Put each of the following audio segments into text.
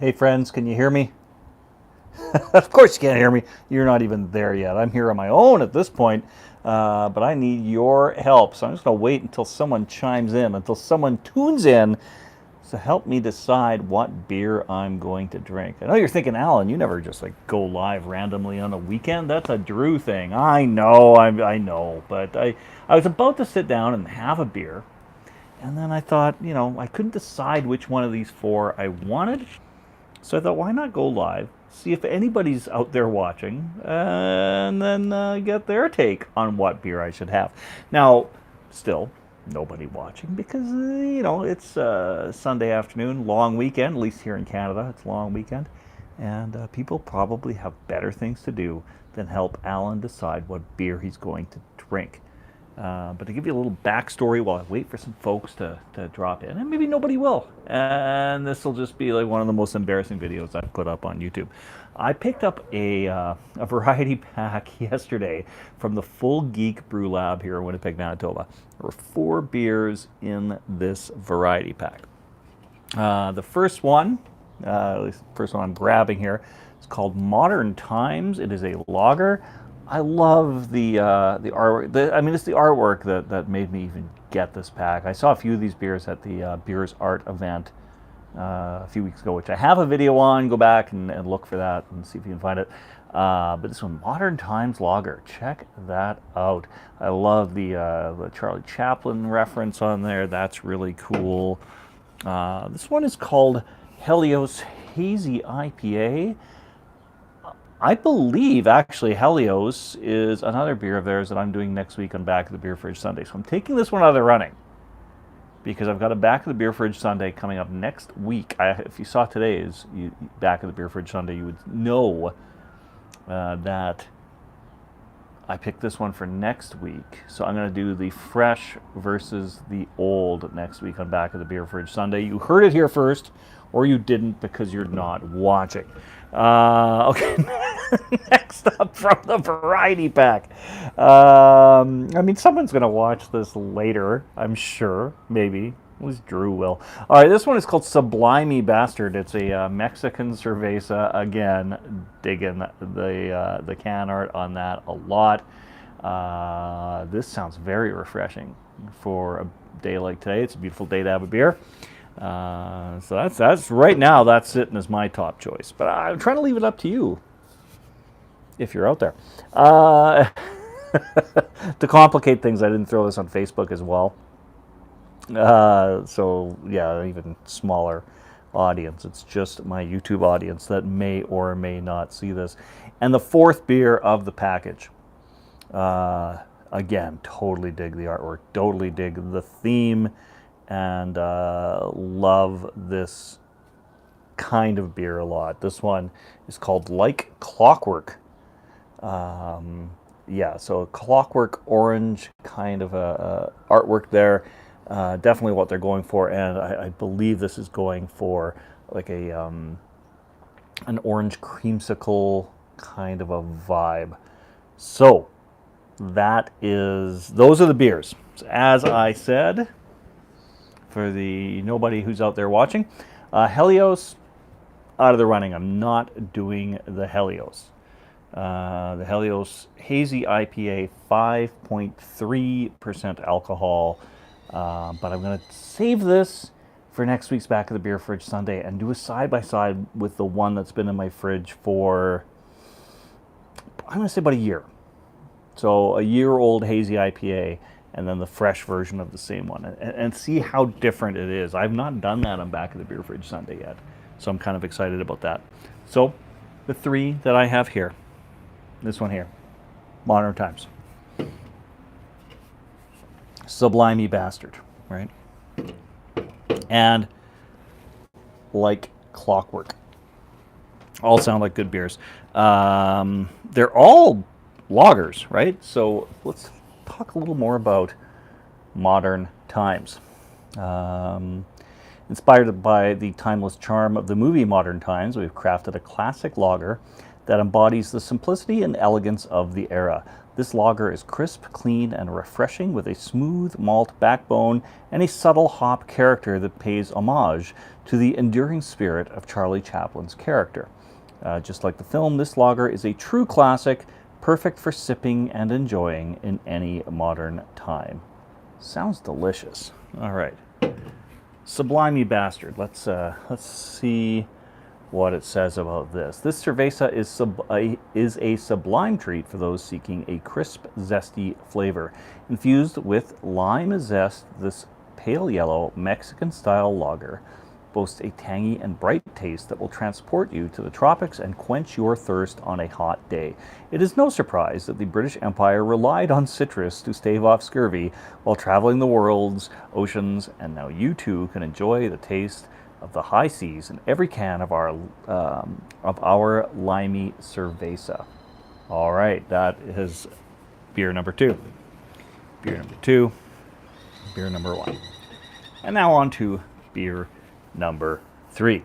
Hey friends, can you hear me? Of course you can't hear me. You're not even there yet. I'm here on my own at this point, but I need your help. So I'm just going to wait until someone chimes in, until someone tunes in to help me decide what beer I'm going to drink. I know you're thinking, Alan, you never just like go live randomly on a weekend. That's a Drew thing. I know, I know, but I was about to sit down and have a beer. And then I thought, I couldn't decide which one of these four I wanted. So I thought, why not go live, see if anybody's out there watching, and then get their take on what beer I should have. Now, still, nobody watching because, it's Sunday afternoon, long weekend, at least here in Canada, it's a long weekend. And people probably have better things to do than help Alan decide what beer he's going to drink. But to give you a little backstory while I wait for some folks to drop in, and maybe nobody will, and this will just be like one of the most embarrassing videos I've put up on YouTube. I picked up a variety pack yesterday from the full Geek Brewlab here in Winnipeg, Manitoba. There were 4 beers in this variety pack. The first one, at least the first one I'm grabbing here, is called Modern Times. It is a lager. I love the artwork. It's the artwork that made me even get this pack. I saw a few of these beers at the Beers Art event a few weeks ago, which I have a video on. Go back and look for that and see if you can find it. But this one, Modern Times Lager. Check that out. I love the Charlie Chaplin reference on there. That's really cool. This one is called Helios Hazy IPA. I believe, actually, Helios is another beer of theirs that I'm doing next week on Back of the Beer Fridge Sunday. So I'm taking this one out of the running because I've got a Back of the Beer Fridge Sunday coming up next week. If you saw today's Back of the Beer Fridge Sunday, you would know that I picked this one for next week. So I'm going to do the fresh versus the old next week on Back of the Beer Fridge Sunday. You heard it here first, or you didn't because you're not watching. Okay, next up from the variety pack. Someone's going to watch this later, I'm sure, maybe. At least Drew will. All right, this one is called Sublimey Bastard. It's a Mexican cerveza. Again, digging the can art on that a lot. This sounds very refreshing for a day like today. It's a beautiful day to have a beer. So that's right now, that's sitting as my top choice. But I'm trying to leave it up to you, if you're out there. To complicate things, I didn't throw this on Facebook as well. So yeah, even smaller audience. It's just my YouTube audience that may or may not see this. And the fourth beer of the package. Again, totally dig the artwork, totally dig the theme, and love this kind of beer a lot. This one is called Like Clockwork. So clockwork orange kind of artwork there. Definitely what they're going for, and I believe this is going for like an orange creamsicle kind of a vibe. So those are the beers. So as I said, for the nobody who's out there watching, Helios, out of the running. I'm not doing the Helios. The Helios Hazy IPA, 5.3% alcohol. But I'm going to save this for next week's Back of the Beer Fridge Sunday and do a side-by-side with the one that's been in my fridge for, I'm going to say about a year. So a year-old Hazy IPA and then the fresh version of the same one, and see how different it is. I've not done that on Back of the Beer Fridge Sunday yet, so I'm kind of excited about that. So the 3 that I have here, this one here, Modern Times. Sublimey Bastard, right? And Like Clockwork. All sound like good beers. They're all lagers, right? So let's talk a little more about Modern Times. Inspired by the timeless charm of the movie Modern Times, we've crafted a classic lager that embodies the simplicity and elegance of the era. This lager is crisp, clean, and refreshing with a smooth malt backbone and a subtle hop character that pays homage to the enduring spirit of Charlie Chaplin's character. Just like the film, this lager is a true classic, perfect for sipping and enjoying in any modern time. Sounds delicious. All right. Sublimey Bastard. Let's see what it says about this. This cerveza is a sublime treat for those seeking a crisp, zesty flavor. Infused with lime zest, this pale yellow Mexican-style lager boasts a tangy and bright taste that will transport you to the tropics and quench your thirst on a hot day. It is no surprise that the British Empire relied on citrus to stave off scurvy while traveling the world's oceans, and now you too can enjoy the taste of the high seas in every can of our limey cerveza. All right, that is beer number 2. Beer number 2. Beer number 1. And now on to beer number 3.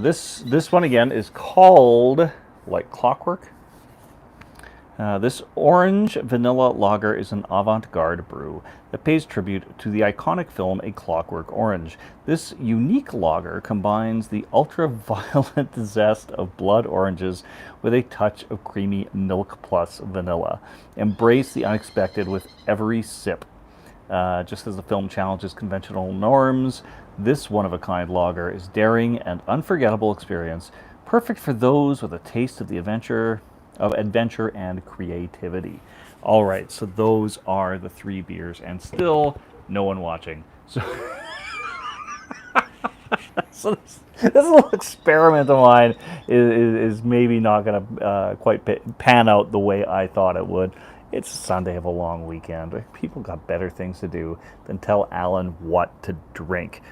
This one again is called Like Clockwork. This orange vanilla lager is an avant-garde brew that pays tribute to the iconic film A Clockwork Orange. This unique lager combines the ultra-violent zest of blood oranges with a touch of creamy milk plus vanilla. Embrace the unexpected with every sip. Just as the film challenges conventional norms, this one-of-a-kind lager is daring and unforgettable experience, perfect for those with a taste of the adventure and creativity. All right, so those are the 3 beers, and still no one watching. So, so this little experiment of mine is maybe not going to quite pan out the way I thought it would. It's Sunday of a long weekend. People got better things to do than tell Alan what to drink.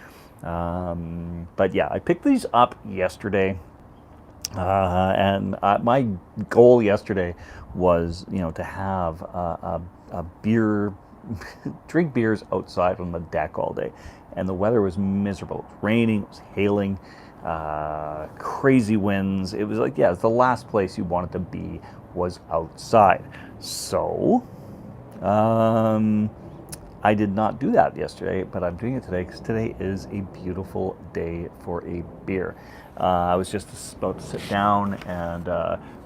But yeah, I picked these up yesterday. And my goal yesterday was, to have a beer, drink beers outside on the deck all day. And the weather was miserable. It was raining, it was hailing, crazy winds. It was like, it's the last place you wanted to be was outside. So, I did not do that yesterday, but I'm doing it today because today is a beautiful day for a beer. I was just about to sit down and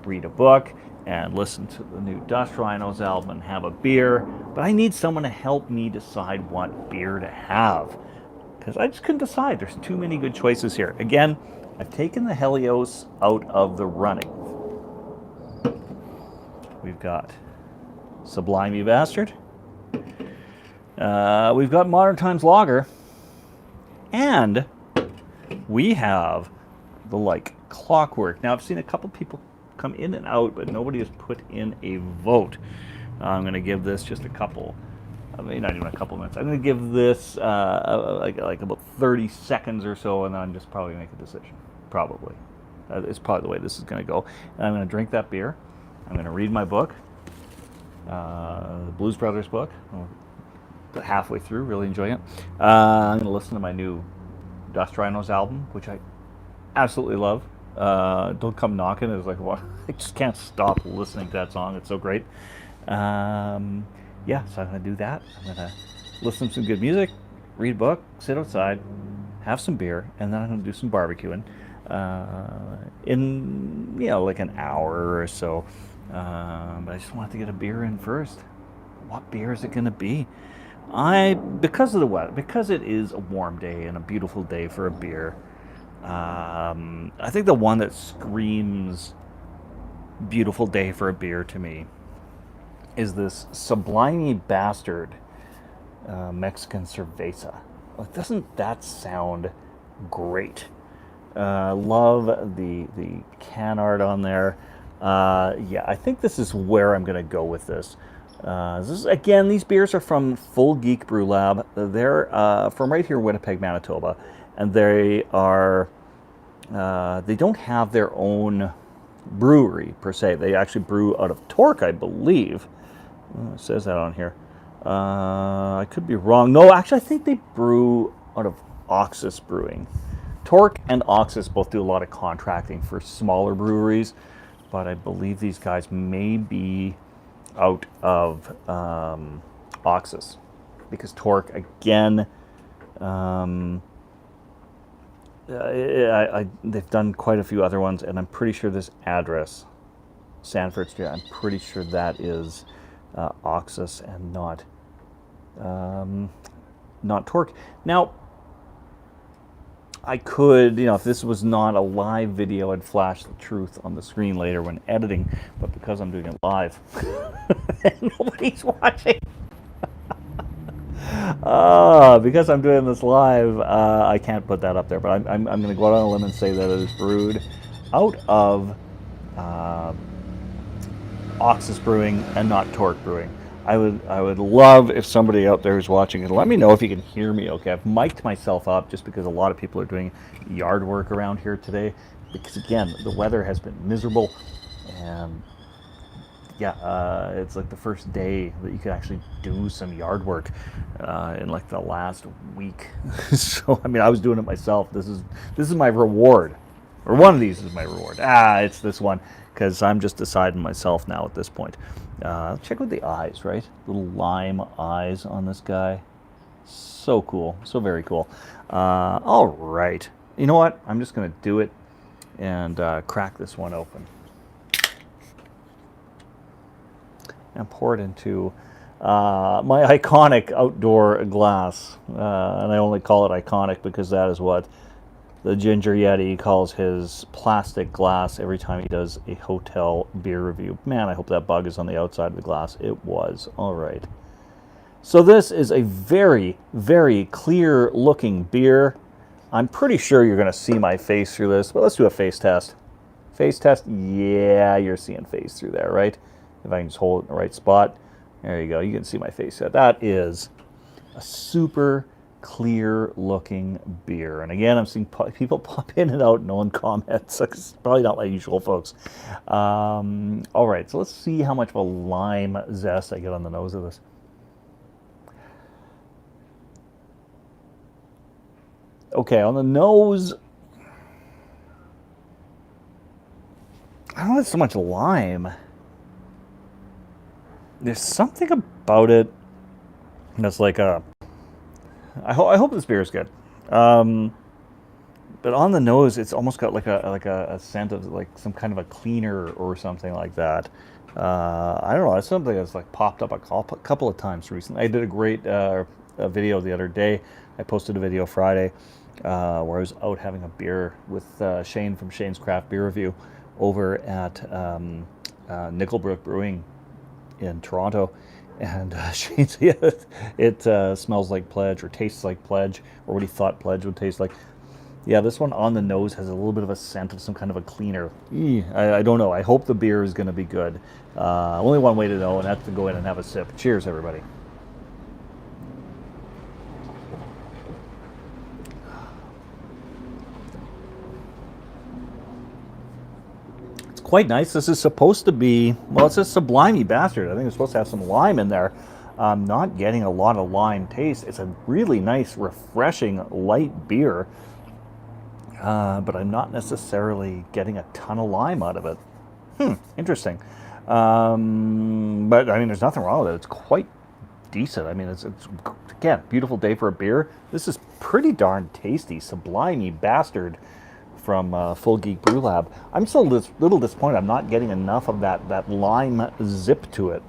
read a book and listen to the new Dust Rhinos album and have a beer, but I need someone to help me decide what beer to have because I just couldn't decide. There's too many good choices here. Again, I've taken the Helios out of the running. We've got Sublimey Bastard. We've got Modern Times Lager. And we have the Like Clockwork. Now, I've seen a couple people come in and out, but nobody has put in a vote. I'm going to give this just a couple, not even a couple minutes. I'm going to give this like about 30 seconds or so, and then I'm just probably going to make a decision. Probably. It's probably the way this is going to go. And I'm going to drink that beer. I'm going to read my book, the Blues Brothers book. I'm halfway through, really enjoying it. I'm going to listen to my new Dust Rhinos album, which I absolutely love. Don't Come Knocking is like, well, I just can't stop listening to that song. It's so great. So I'm going to do that. I'm going to listen to some good music, read a book, sit outside, have some beer, and then I'm going to do some barbecuing in, like an hour or so. But I just wanted to get a beer in first. What beer is it going to be? Because of the weather, because it is a warm day and a beautiful day for a beer, I think the one that screams beautiful day for a beer to me is this Sublimey Bastard Mexican cerveza. Like, doesn't that sound great? Love the can art on there. I think this is where I'm going to go with this. Again, these beers are from Full Geek Brewlab. They're from right here in Winnipeg, Manitoba, and they don't have their own brewery per se. They actually brew out of Torque, I believe. It says that on here. I could be wrong. No, actually, I think they brew out of Oxus Brewing. Torque and Oxus both do a lot of contracting for smaller breweries. but I believe these guys may be out of Oxus, because Torque, again, they've done quite a few other ones, and I'm pretty sure this address, Sanford Street, I'm pretty sure that is Oxus and not Torque. Now, I could, if this was not a live video, I'd flash the truth on the screen later when editing, but because I'm doing it live, and nobody's watching. Because I'm doing this live, I can't put that up there, but I'm going to go out on a limb and say that it is brewed out of Oxus Brewing and not Torque Brewing. I would love if somebody out there who's watching it, let me know if you can hear me okay. I've mic'd myself up just because a lot of people are doing yard work around here today, because again, the weather has been miserable, and yeah, it's like the first day that you can actually do some yard work in like the last week. So I mean, I was doing it myself. This is my reward, or one of these is my reward. It's this one, because I'm just deciding myself now at this point. Check out the eyes, right? Little lime eyes on this guy. So cool, so very cool. All right, you know what? I'm just gonna do it and crack this one open. And pour it into my iconic outdoor glass. And I only call it iconic because that is what the Ginger Yeti calls his plastic glass every time he does a hotel beer review. Man, I hope that bug is on the outside of the glass. It was. All right. So this is a very, very clear looking beer. I'm pretty sure you're going to see my face through this, but let's do a face test. Face test? Yeah, you're seeing face through there, right? If I can just hold it in the right spot. There you go. You can see my face there. That is a super clear looking beer. And again, I'm seeing people pop in and out, no one comments. It's probably not my usual, folks. All right, so let's see how much of a lime zest I get on the nose of this. Okay, on the nose, I don't have so much lime. There's something about it that's like a... I hope this beer is good. But on the nose, it's almost got like a scent of like some kind of a cleaner or something like that. I don't know. It's something that's like popped up a couple of times recently. I did a great video the other day. I posted a video Friday where I was out having a beer with Shane from Shane's Craft Beer Review over at Nickelbrook Brewing in Toronto. And Shane said, it smells like Pledge, or tastes like Pledge, or what he thought Pledge would taste like. Yeah, this one on the nose has a little bit of a scent of some kind of a cleaner. I don't know. I hope the beer is going to be good. Only one way to know, and that's to go in and have a sip. Cheers, everybody. It's quite nice. This is supposed to be, well, it's a sublimey bastard. I think it's supposed to have some lime in there. I'm not getting a lot of lime taste. It's a really nice, refreshing, light beer. But I'm not necessarily getting a ton of lime out of it. Interesting. But I mean, there's nothing wrong with it. It's quite decent. I mean, it's again, beautiful day for a beer. This is pretty darn tasty. Sublimey bastard from Full Geek Brewlab. I'm still a little disappointed. I'm not getting enough of that lime zip to it.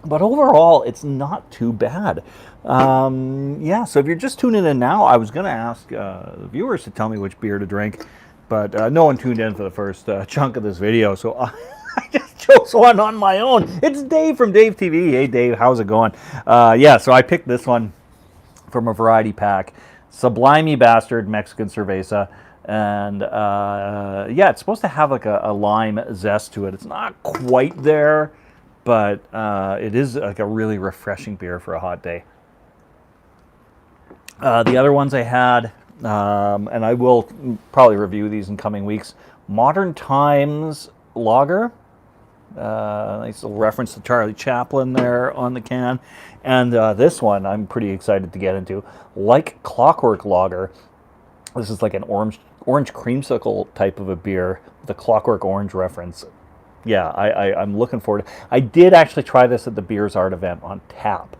But overall, it's not too bad. Yeah, so if you're just tuning in now, I was going to ask the viewers to tell me which beer to drink, but no one tuned in for the first chunk of this video, so I just chose one on my own. It's Dave from Dave TV. Hey, Dave, how's it going? Yeah, so I picked this one from a variety pack. Sublimey Bastard Mexican Cerveza. And yeah, it's supposed to have like a lime zest to it. It's not quite there, but it is like a really refreshing beer for a hot day. The other ones I had, and I will probably review these in coming weeks, Modern Times Lager. Nice little reference to Charlie Chaplin there on the can. And this one I'm pretty excited to get into. Like Clockwork Lager. This is like an orange creamsicle type of a beer with a Clockwork Orange reference. Yeah, I'm looking forward. I did actually try this at the Beers Art event on tap,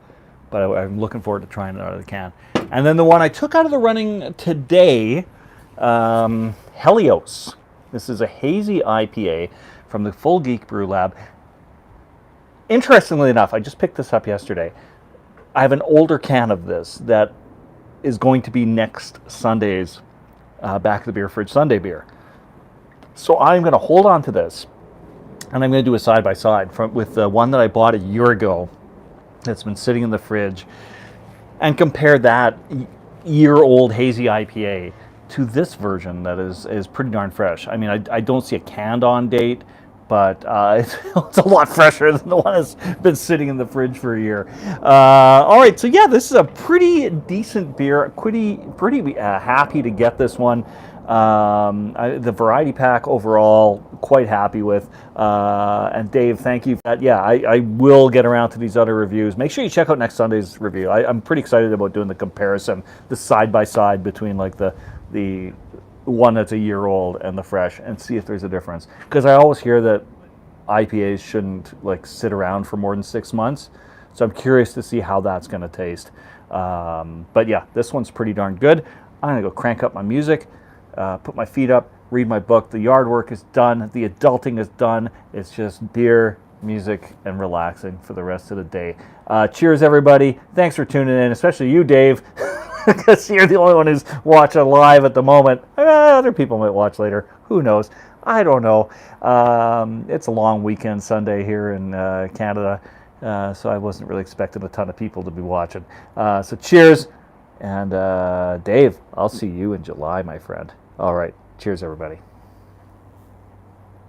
but I'm looking forward to trying it out of the can. And then the one I took out of the running today, Helios. This is a hazy IPA from the Full Geek Brewlab. Interestingly enough, I just picked this up yesterday. I have an older can of this that is going to be next Sunday's Back of the Beer Fridge Sunday beer. So I'm going to hold on to this, and I'm going to do a side-by-side with the one that I bought a year ago that's been sitting in the fridge, and compare that year-old hazy IPA to this version that is pretty darn fresh. I mean, I don't see a canned-on date, but it's a lot fresher than the one that's been sitting in the fridge for a year. All right, so yeah, this is a pretty decent beer. Pretty happy to get this one. The variety pack overall, quite happy with. And Dave, thank you for that. Yeah, I will get around to these other reviews. Make sure you check out next Sunday's review. I'm pretty excited about doing the comparison, the side-by-side between like the one that's a year old and the fresh, and see if there's a difference. Because I always hear that IPAs shouldn't like sit around for more than 6 months, so I'm curious to see how that's going to taste. But yeah, this one's pretty darn good. I'm going to go crank up my music, put my feet up, read my book. The yard work is done. The adulting is done. It's just beer, music, and relaxing for the rest of the day. Cheers, everybody. Thanks for tuning in, especially you, Dave. Because you're the only one who's watching live at the moment. Other people might watch later. Who knows? I don't know. It's a long weekend Sunday here in Canada, so I wasn't really expecting a ton of people to be watching. So cheers. And Dave, I'll see you in July, my friend. All right. Cheers, everybody.